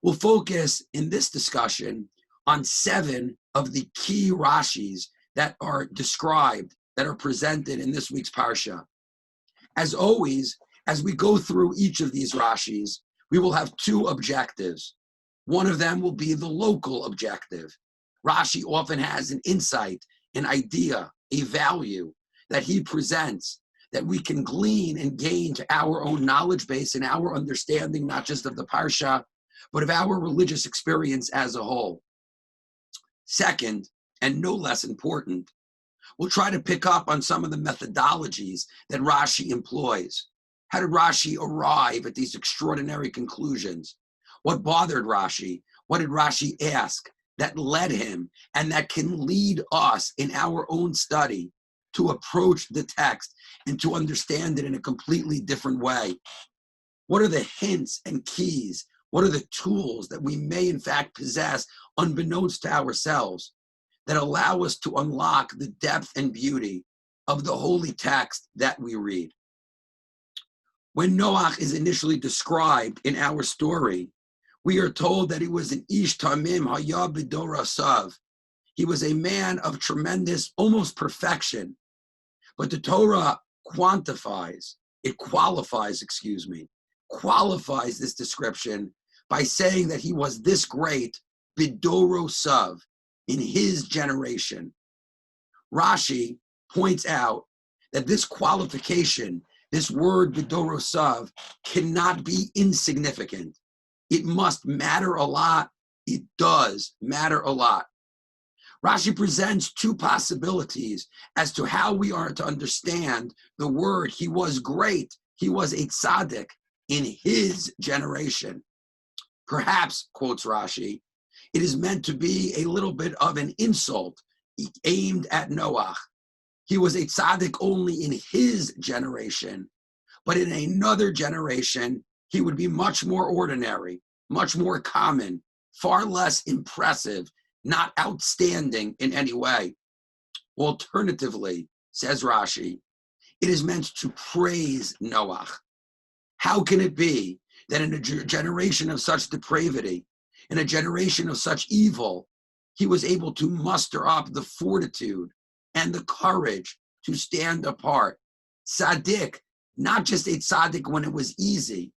We'll focus in this discussion on 7 of the key Rashis that are described, that are presented in this week's Parsha. As always, as we go through each of these Rashis, we will have 2 objectives. One of them will be the local objective. Rashi often has an insight, an idea, a value that he presents that we can glean and gain to our own knowledge base and our understanding, not just of the Parsha, but of our religious experience as a whole. Second, and no less important, we'll try to pick up on some of the methodologies that Rashi employs. How did Rashi arrive at these extraordinary conclusions? What bothered Rashi? What did Rashi ask that led him and that can lead us in our own study to approach the text and to understand it in a completely different way? What are the hints and keys? What are the tools that we may in fact possess unbeknownst to ourselves that allow us to unlock the depth and beauty of the holy text that we read? When Noach is initially described in our story, we are told that he was an ish tamim haya b'dorasav. He was a man of tremendous, almost perfection. But the Torah qualifies this description by saying that he was this great b'dorosav, in his generation. Rashi points out that this qualification, this word b'dorosav, cannot be insignificant. It must matter a lot. It does matter a lot. Rashi presents 2 possibilities as to how we are to understand the word he was great, he was a tzaddik in his generation. Perhaps, quotes Rashi, it is meant to be a little bit of an insult aimed at Noach. He was a tzaddik only in his generation, but in another generation, he would be much more ordinary, much more common, far less impressive, not outstanding in any way. Alternatively, says Rashi, it is meant to praise Noach. How can it be that in a generation of such depravity, in a generation of such evil, he was able to muster up the fortitude and the courage to stand apart? Tzaddik, not just a tzaddik when it was easy,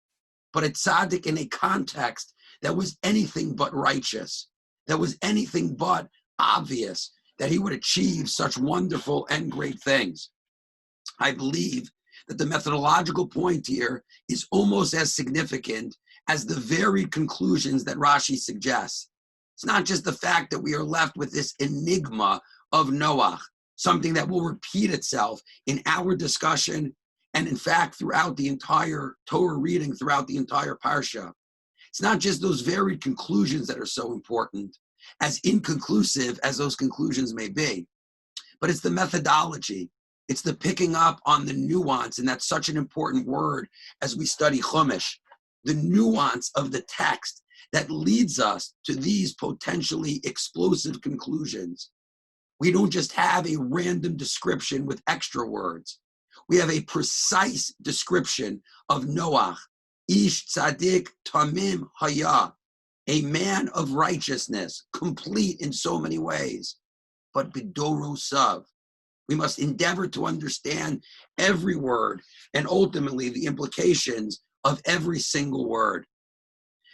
but a tzaddik in a context that was anything but righteous, that was anything but obvious that he would achieve such wonderful and great things. I believe that the methodological point here is almost as significant as the very conclusions that Rashi suggests. It's not just the fact that we are left with this enigma of Noach, something that will repeat itself in our discussion and in fact throughout the entire Torah reading, throughout the entire Parsha. It's not just those very conclusions that are so important, as inconclusive as those conclusions may be, but it's the methodology. It's the picking up on the nuance, and that's such an important word as we study Chumash, the nuance of the text that leads us to these potentially explosive conclusions. We don't just have a random description with extra words. We have a precise description of Noach, ish tzaddik tamim haya, a man of righteousness, complete in so many ways, but b'dorosav. We must endeavor to understand every word and ultimately the implications of every single word.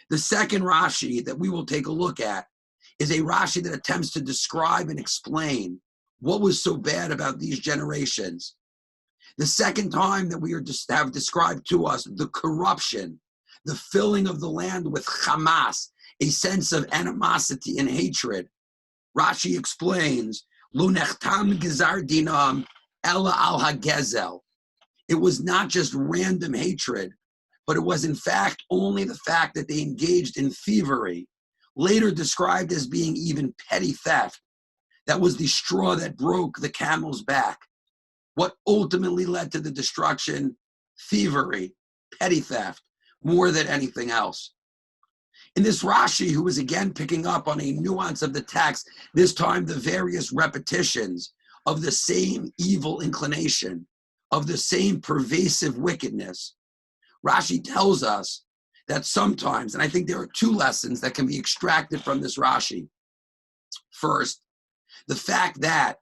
The second Rashi that we will take a look at is a Rashi that attempts to describe and explain what was so bad about these generations. The second time that we have described to us the corruption, the filling of the land with Hamas, a sense of animosity and hatred. Rashi explains, Lo nechtam gezar dinam ela al hagezel. It was not just random hatred, but it was in fact only the fact that they engaged in thievery, later described as being even petty theft. That was the straw that broke the camel's back. What ultimately led to the destruction? Thievery, petty theft, more than anything else. In this Rashi, who is again picking up on a nuance of the text, this time the various repetitions of the same evil inclination, of the same pervasive wickedness, Rashi tells us that sometimes, and I think there are two lessons that can be extracted from this Rashi. First, the fact that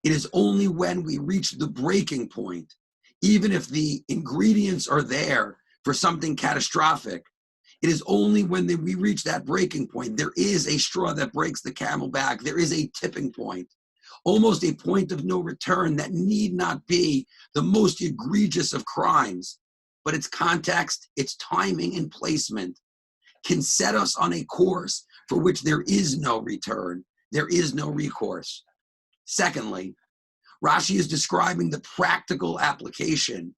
it is only when we reach the breaking point, even if the ingredients are there for something catastrophic, it is only when we reach that breaking point, there is a straw that breaks the camel back. There is a tipping point, almost a point of no return that need not be the most egregious of crimes, but its context, its timing and placement can set us on a course for which there is no return. There is no recourse. Secondly, Rashi is describing the practical application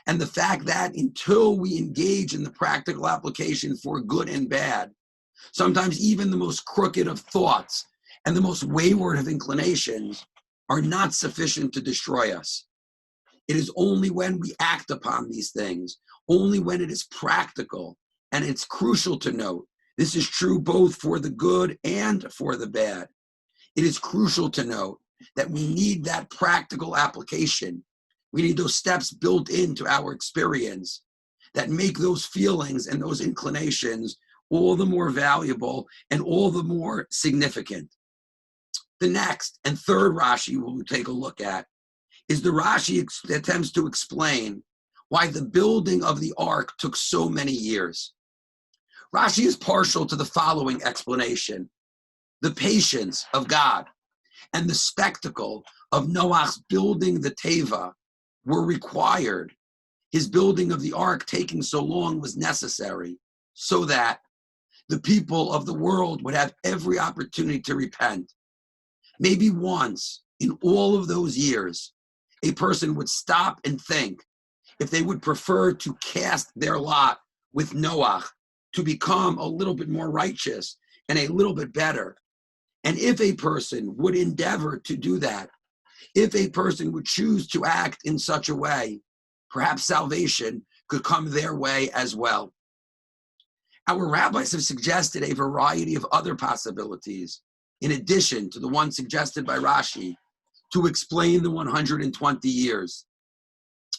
and the fact that until we engage in the practical application for good and bad, sometimes even the most crooked of thoughts and the most wayward of inclinations are not sufficient to destroy us. It is only when we act upon these things, only when it is practical, and it's crucial to note, this is true both for the good and for the bad. It is crucial to note that we need that practical application. We need those steps built into our experience that make those feelings and those inclinations all the more valuable and all the more significant. The next and third Rashi we'll take a look at is the Rashi that attempts to explain why the building of the ark took so many years. Rashi is partial to the following explanation. The patience of God and the spectacle of Noach's building the Teva were required. His building of the ark taking so long was necessary so that the people of the world would have every opportunity to repent. Maybe once in all of those years, a person would stop and think if they would prefer to cast their lot with Noach to become a little bit more righteous and a little bit better. And if a person would endeavor to do that, if a person would choose to act in such a way, perhaps salvation could come their way as well. Our rabbis have suggested a variety of other possibilities, in addition to the one suggested by Rashi, to explain the 120 years.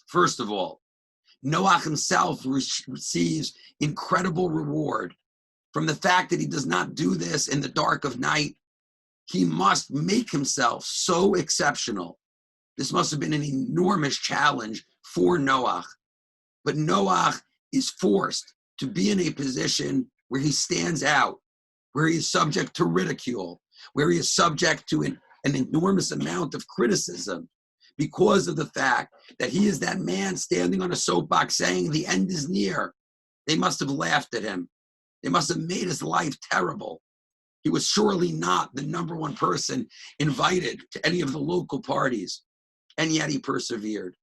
First of all, Noach himself receives incredible reward from the fact that he does not do this in the dark of night. He must make himself so exceptional. This must have been an enormous challenge for Noach. But Noach is forced to be in a position where he stands out, where he is subject to ridicule, where he is subject to an enormous amount of criticism because of the fact that he is that man standing on a soapbox saying the end is near. They must have laughed at him. They must have made his life terrible. He was surely not the number one person invited to any of the local parties, and yet he persevered.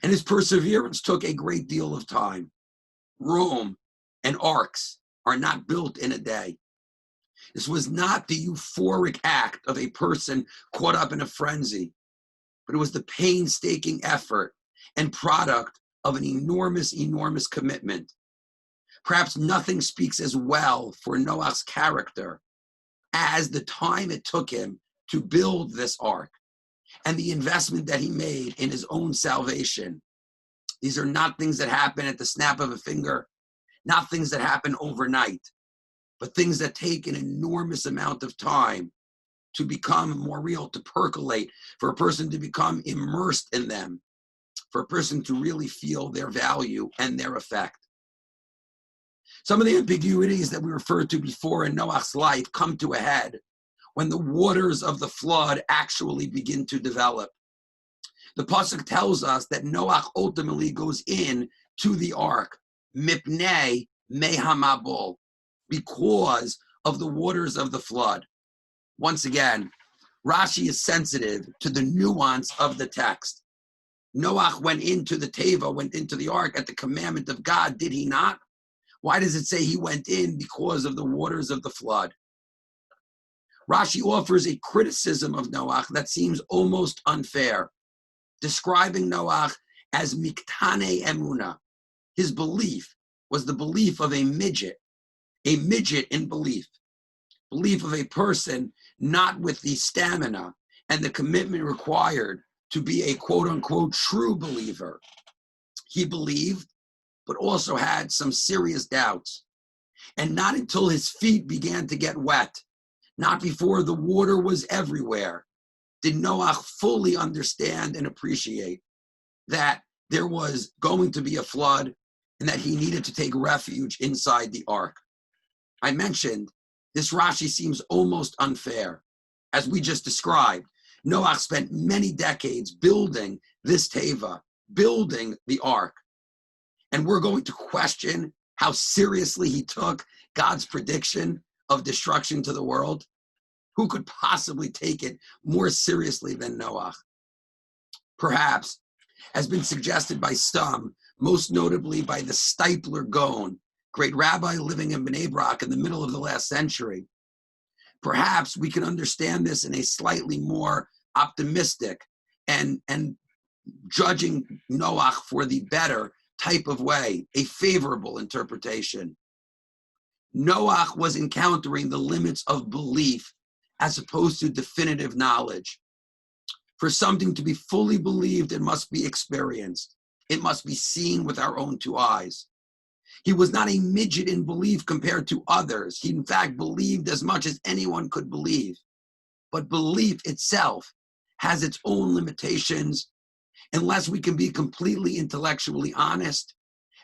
And his perseverance took a great deal of time. Rome and arks are not built in a day. This was not the euphoric act of a person caught up in a frenzy, but it was the painstaking effort and product of an enormous, enormous commitment. Perhaps nothing speaks as well for Noach's character as the time it took him to build this ark and the investment that he made in his own salvation. These are not things that happen at the snap of a finger, not things that happen overnight, but things that take an enormous amount of time to become more real, to percolate, for a person to become immersed in them, for a person to really feel their value and their effect. Some of the ambiguities that we referred to before in Noach's life come to a head when the waters of the flood actually begin to develop. The pasuk tells us that Noach ultimately goes in to the ark, mipnei mehamabul, because of the waters of the flood. Once again, Rashi is sensitive to the nuance of the text. Noach went into the Teva, went into the ark at the commandment of God, did he not? Why does it say he went in because of the waters of the flood? Rashi offers a criticism of Noach that seems almost unfair, describing Noach as miktane emuna. His belief was the belief of a midget in belief of a person not with the stamina and the commitment required to be a quote-unquote true believer. He believed but also had some serious doubts. And not until his feet began to get wet, not before the water was everywhere, did Noach fully understand and appreciate that there was going to be a flood and that he needed to take refuge inside the ark. I mentioned this Rashi seems almost unfair. As we just described, Noach spent many decades building this teva, building the ark. And we're going to question how seriously he took God's prediction of destruction to the world. Who could possibly take it more seriously than Noach? Perhaps, has been suggested by some, most notably by the Steipler Gaon, great rabbi living in Bnei Brak in the middle of the last century. Perhaps we can understand this in a slightly more optimistic and judging Noach for the better type of way, a favorable interpretation. Noach was encountering the limits of belief as opposed to definitive knowledge. For something to be fully believed, it must be experienced. It must be seen with our own two eyes. He was not a midget in belief compared to others. He, in fact, believed as much as anyone could believe. But belief itself has its own limitations unless we can be completely intellectually honest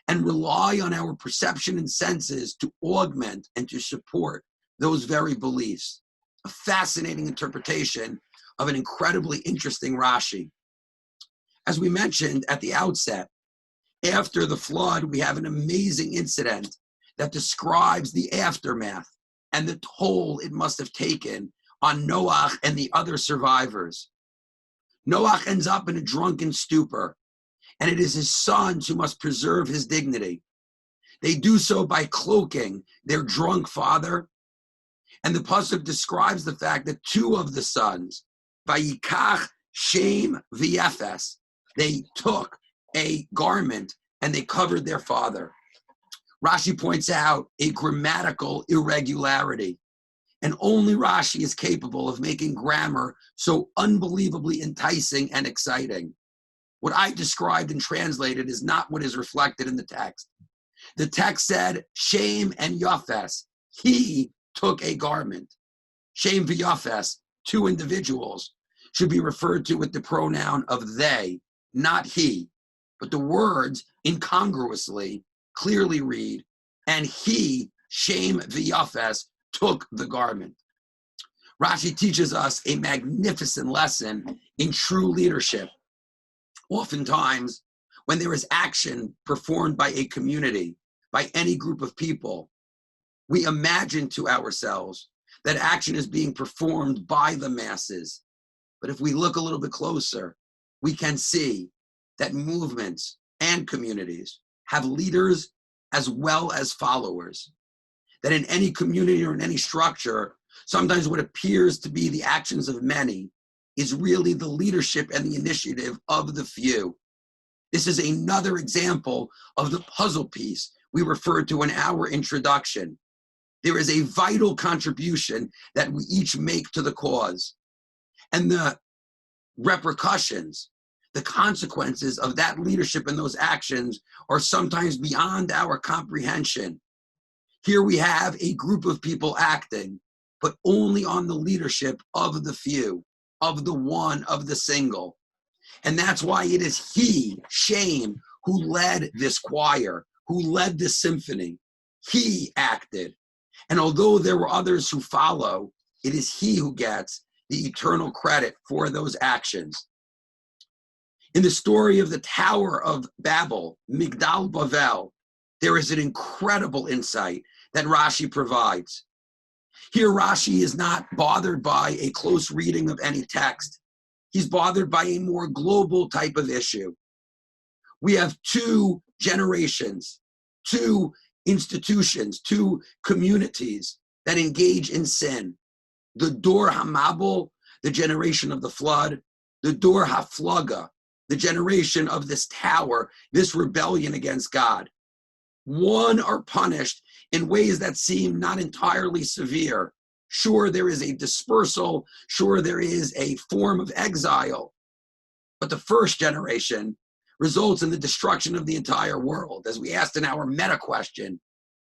and rely on our perception and senses to augment and to support those very beliefs. A fascinating interpretation of an incredibly interesting Rashi. As we mentioned at the outset, after the flood, we have an amazing incident that describes the aftermath and the toll it must have taken on Noach and the other survivors. Noach ends up in a drunken stupor, and it is his sons who must preserve his dignity. They do so by cloaking their drunk father, and the pasuk describes the fact that two of the sons, Vayikach Shem v'Yefes, they took a garment and they covered their father. Rashi points out a grammatical irregularity, and only Rashi is capable of making grammar so unbelievably enticing and exciting. What I described and translated is not what is reflected in the text. The text said, Shem and Yafes, he took a garment. Shem v'Yafes, two individuals, should be referred to with the pronoun of they, not he. But the words incongruously clearly read, and he, Shem v'Yafes, took the garment. Rashi teaches us a magnificent lesson in true leadership. Oftentimes, when there is action performed by a community, by any group of people, we imagine to ourselves that action is being performed by the masses. But if we look a little bit closer, we can see that movements and communities have leaders as well as followers. That in any community or in any structure, sometimes what appears to be the actions of many is really the leadership and the initiative of the few. This is another example of the puzzle piece we referred to in our introduction. There is a vital contribution that we each make to the cause. And the repercussions, the consequences of that leadership and those actions are sometimes beyond our comprehension. Here we have a group of people acting, but only on the leadership of the few, of the one, of the single. And that's why it is he, Shem, who led this choir, who led this symphony. He acted. And although there were others who follow, it is he who gets the eternal credit for those actions. In the story of the Tower of Babel, Migdal Bavel, there is an incredible insight that Rashi provides. Here, Rashi is not bothered by a close reading of any text. He's bothered by a more global type of issue. We have two generations, two institutions, two communities that engage in sin. The Dor HaMabul, the generation of the flood, the Dor HaFlaga, the generation of this tower, this rebellion against God. One are punished in ways that seem not entirely severe. Sure, there is a dispersal. Sure, there is a form of exile. But the first generation, results in the destruction of the entire world. As we asked in our meta question,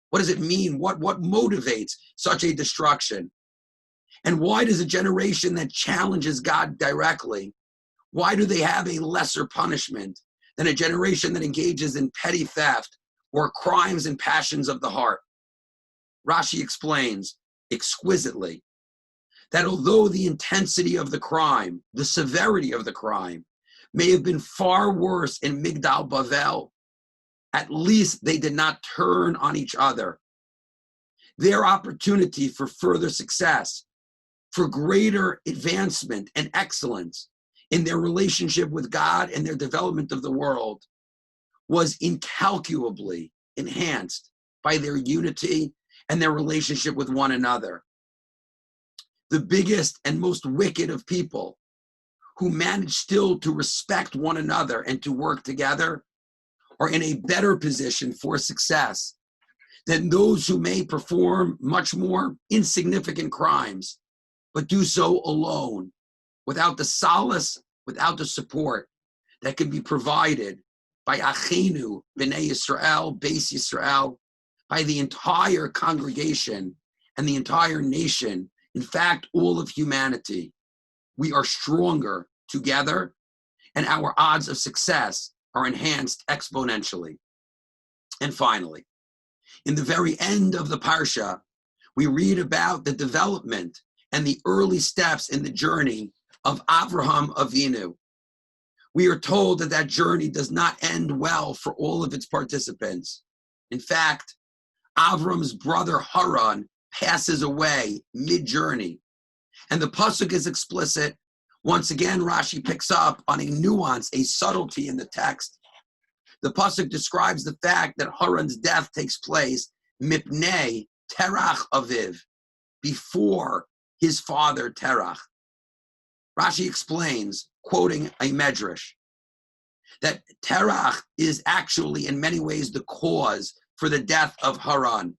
what does it mean? What motivates such a destruction? And why does a generation that challenges God directly, why do they have a lesser punishment than a generation that engages in petty theft or crimes and passions of the heart? Rashi explains exquisitely that although the intensity of the crime, the severity of the crime, may have been far worse in Migdal Bavel, at least they did not turn on each other. Their opportunity for further success, for greater advancement and excellence in their relationship with God and their development of the world, was incalculably enhanced by their unity and their relationship with one another. The biggest and most wicked of people who manage still to respect one another and to work together are in a better position for success than those who may perform much more insignificant crimes, but do so alone, without the solace, without the support that can be provided by Achenu, B'nai Yisrael, Beis Yisrael, by the entire congregation and the entire nation, in fact, all of humanity. We are stronger together, and our odds of success are enhanced exponentially. And finally, in the very end of the Parsha, we read about the development and the early steps in the journey of Avraham Avinu. We are told that that journey does not end well for all of its participants. In fact, Avram's brother Haran passes away mid-journey. And the pasuk is explicit. Once again, Rashi picks up on a nuance, a subtlety in the text. The pasuk describes the fact that Haran's death takes place mipnei terach aviv, before his father Terach. Rashi explains, quoting a medrash, that Terach is actually in many ways the cause for the death of Haran.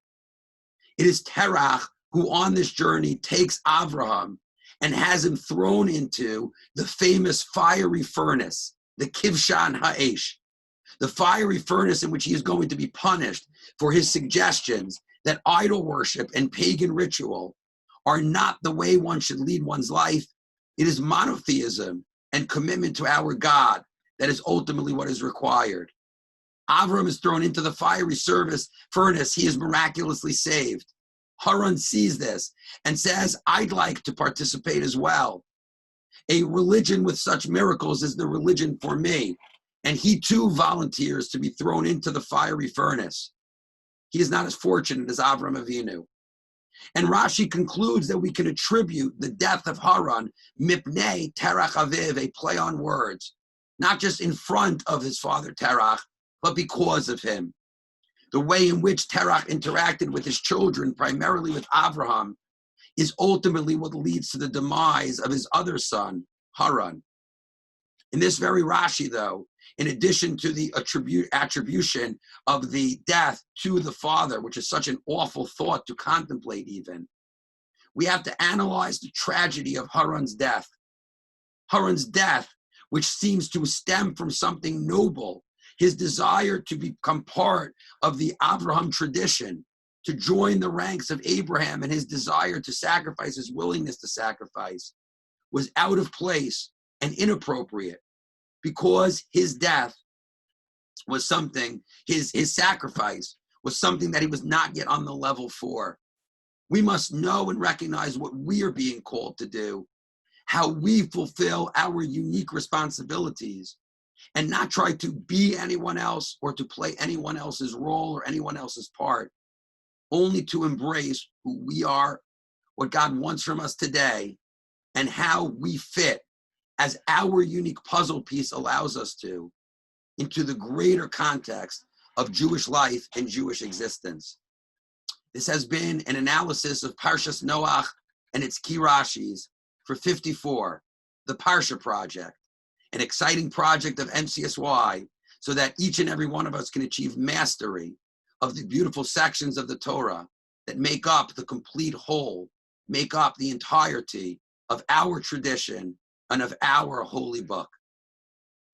It is Terach who on this journey takes Avraham and has him thrown into the famous fiery furnace, the Kivshan Ha'esh, the fiery furnace in which he is going to be punished for his suggestions that idol worship and pagan ritual are not the way one should lead one's life. It is monotheism and commitment to our God that is ultimately what is required. Avram is thrown into the fiery furnace. He is miraculously saved. Haran sees this and says, I'd like to participate as well. A religion with such miracles is the religion for me. And he too volunteers to be thrown into the fiery furnace. He is not as fortunate as Avram Avinu. And Rashi concludes that we can attribute the death of Haran, mipnei terach aviv, a play on words, not just in front of his father Terach, but because of him. The way in which Terach interacted with his children, primarily with Avraham, is ultimately what leads to the demise of his other son, Haran. In this very Rashi, though, in addition to the attribution of the death to the father, which is such an awful thought to contemplate even, we have to analyze the tragedy of Haran's death. Haran's death, which seems to stem from something noble, his desire to become part of the Abraham tradition, to join the ranks of Abraham, and his desire to sacrifice, his willingness to sacrifice, was out of place and inappropriate, because his death was something, his sacrifice was something that he was not yet on the level for. We must know and recognize what we are being called to do, how we fulfill our unique responsibilities, and not try to be anyone else or to play anyone else's role or anyone else's part, only to embrace who we are, what God wants from us today, and how we fit as our unique puzzle piece allows us to, into the greater context of Jewish life and Jewish existence. This has been an analysis of Parshas Noach and its key Rashis for 54, the Parsha Project, an exciting project of MCSY, so that each and every one of us can achieve mastery of the beautiful sections of the Torah that make up the complete whole, make up the entirety of our tradition and of our holy book.